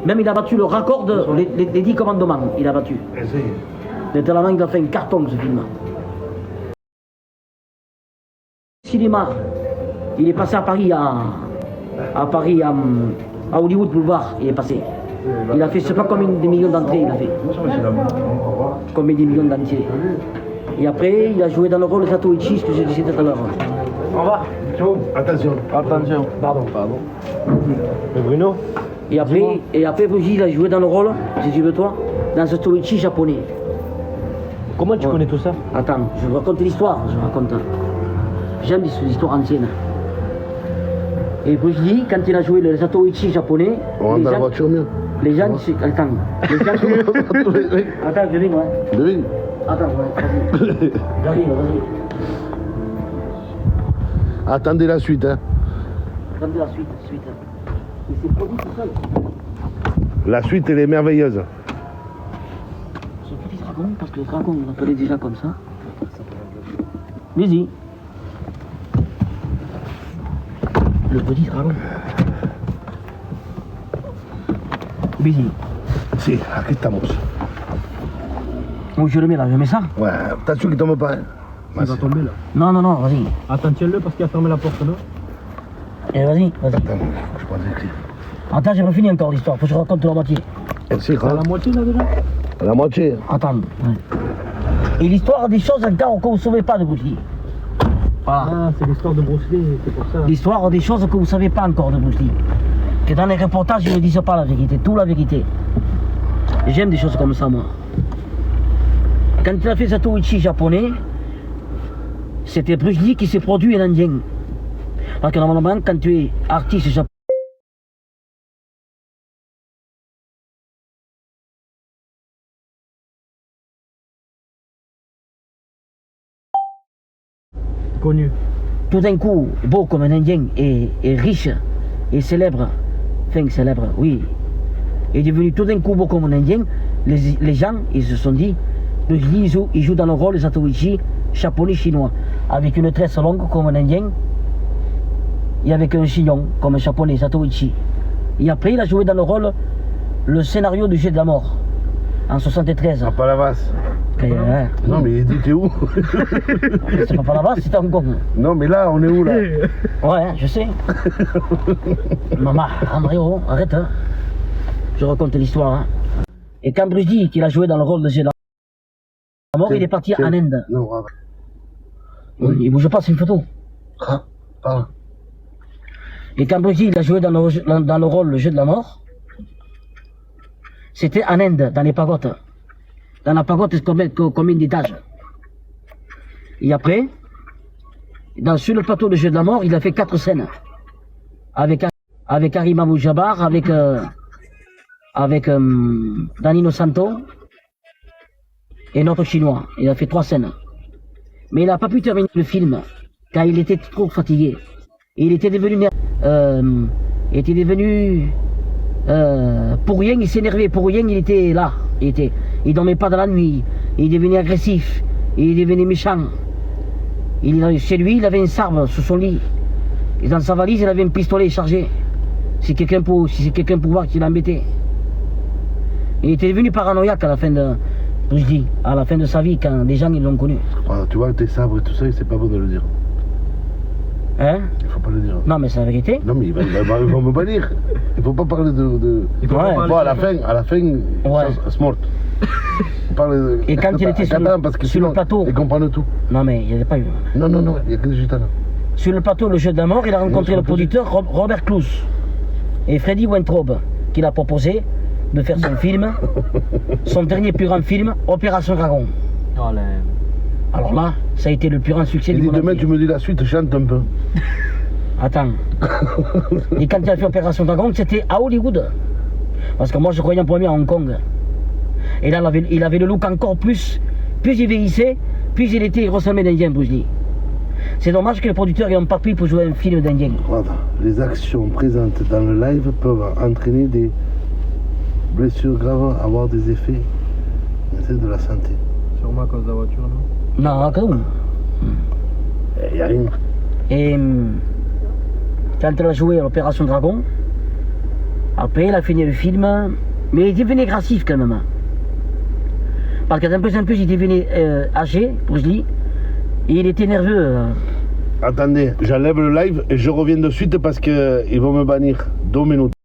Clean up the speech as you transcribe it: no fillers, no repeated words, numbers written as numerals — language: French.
Même il a battu le raccord des 10 commandements. Il a battu. De tellement il a fait un carton ce film. Cinéma. Il est passé à Paris, à Hollywood Boulevard. Il est passé. Il a fait, je sais pas combien de millions d'entrées il a fait. Combien de millions d'entrées. Et après, il a joué dans le rôle de Satoichi, ce que j'ai dit tout à l'heure. Au revoir. Attention. Attention. Pardon. Mais Bruno. Et après, Brigitte, il a joué dans le rôle, si tu veux toi, dans ce Satoichi japonais. Comment tu connais tout ça? Attends, je raconte l'histoire, J'aime l'histoire ancienne. Et Brigitte, quand il a joué le Satoichi japonais, On rentre dans la voiture mieux. les gens, attends, attends, je viens, ouais. Devine. Attends, ouais, vas-y. J'arrive, vas-y. Attendez la suite, hein. Attendez la suite. Il s'est produit tout seul. La suite, elle est merveilleuse. Ce petit dragon, parce que le dragon, on l'appelait déjà comme ça. Vas-y. Le petit dragon. Vas-y. Si, aquí estamos. Où je le mets là, je mets ça? Ouais, attention qu'il tombe pas, hein. Il va tomber là. Non, vas-y. Attends, tiens-le parce qu'il a fermé la porte là. Et vas-y. Attends, je prends des clés. Attends, j'ai pas fini encore l'histoire, faut que je raconte la moitié. C'est À la moitié là déjà? La moitié. Attends. Ouais. Et l'histoire des choses encore que vous ne savez pas de Bruce Lee. Voilà. Ah, c'est l'histoire de Bruce Lee, c'est pour ça. L'histoire des choses que vous ne savez pas encore de Bruce Lee. Que dans les reportages, ils ne disent pas la vérité, toute la vérité. J'aime des choses comme ça, moi. Quand il a fait Satoichi japonais, c'était Bruce Lee qui s'est produit en indien. Parce que normalement, quand tu es artiste japonais, Connu. tout d'un coup, beau comme un indien et riche et célèbre, enfin célèbre, oui, est devenu tout d'un coup beau comme un indien, les gens, ils se sont dit, Bruce Lee, il joue dans le rôle de Satoichi japonais chinois, avec une tresse longue comme un indien, et avec un chignon comme un japonais, Satoichi. Et après, il a joué dans le rôle, le scénario du Jeu de la mort, en 73. À Palavas. Ouais. Non, mais il dit, t'es où? C'est pas là-bas, c'est à Hong Kong. Non, mais là, on est où, là? Ouais, je sais. Maman, Andréo, arrête. Hein. Je raconte l'histoire. Hein. Et quand Bruce Lee, qu'il a joué dans le rôle de Jedi la mort, il est parti en Inde. Non, arrête. Il bouge pas, c'est une photo. Ah, parle. Et quand Bruce Lee, il a joué dans le rôle le jeu de la mort, c'était en Inde, dans les pagodes. Dans la pagode, c'est combien d'étages? Et après, sur le plateau de jeu de la mort, il a fait 4 scènes. Avec Karim Abdul-Jabbar, avec Danilo Santo et notre chinois. Il a fait 3 scènes. Mais il n'a pas pu terminer le film, car il était trop fatigué. Et il était devenu pour rien, il s'énervait, pour rien, il était là. Il dormait pas dans la nuit, il devenait agressif, il devenait méchant. Chez lui, il avait un sabre sous son lit. Et dans sa valise, il avait un pistolet chargé. Si quelqu'un pour voir qu'il l'embêtait. Il était devenu paranoïaque à la fin de sa vie, quand des gens ils l'ont connu. Ah, tu vois, tes sabres et tout ça, c'est pas bon de le dire. Hein? Il faut pas le dire. Non, mais c'est la vérité. Non, mais il va me bannir. Il faut pas parler de... Il faut Ouais. pas parler Bon, à de- la fin, Ouais. smart. Parle de... Et quand il était sur parce que sur le sinon, plateau. ils comprennent tout. Non, mais il n'y avait pas eu. Non, il y a que des gitanes. Sur le plateau Le Jeu de la Mort, il a rencontré le producteur Robert Clouse et Freddy Weintraub, qui l'a proposé de faire son film, son dernier plus grand film, Opération Dragon. Oh là. Alors là, ça a été le plus grand succès Il du dit monde demain, entier. tu me dis la suite, chante un peu. Attends. Et quand il a fait Opération Dragon, c'était à Hollywood. Parce que moi, je croyais en premier à Hong Kong. Et là, il avait le look encore plus il vieillissait, plus il ressemblait d'Indien, Bruce Lee. C'est dommage que les producteurs n'ont pas pris pour jouer un film d'Indien. Voilà. Les actions présentes dans le live peuvent entraîner des blessures graves, avoir des effets de la santé. Sûrement à cause de la voiture, non? Non, quand même. Il n'y a rien. Et quand elle a joué à l'Opération Dragon, Après, il a fini le film, mais il devenait agressif quand même. Parce que de plus en plus, il devenait âgé, Bruce Lee, et il était nerveux. Attendez, j'enlève le live et je reviens de suite parce qu'ils vont me bannir. 2 minutes.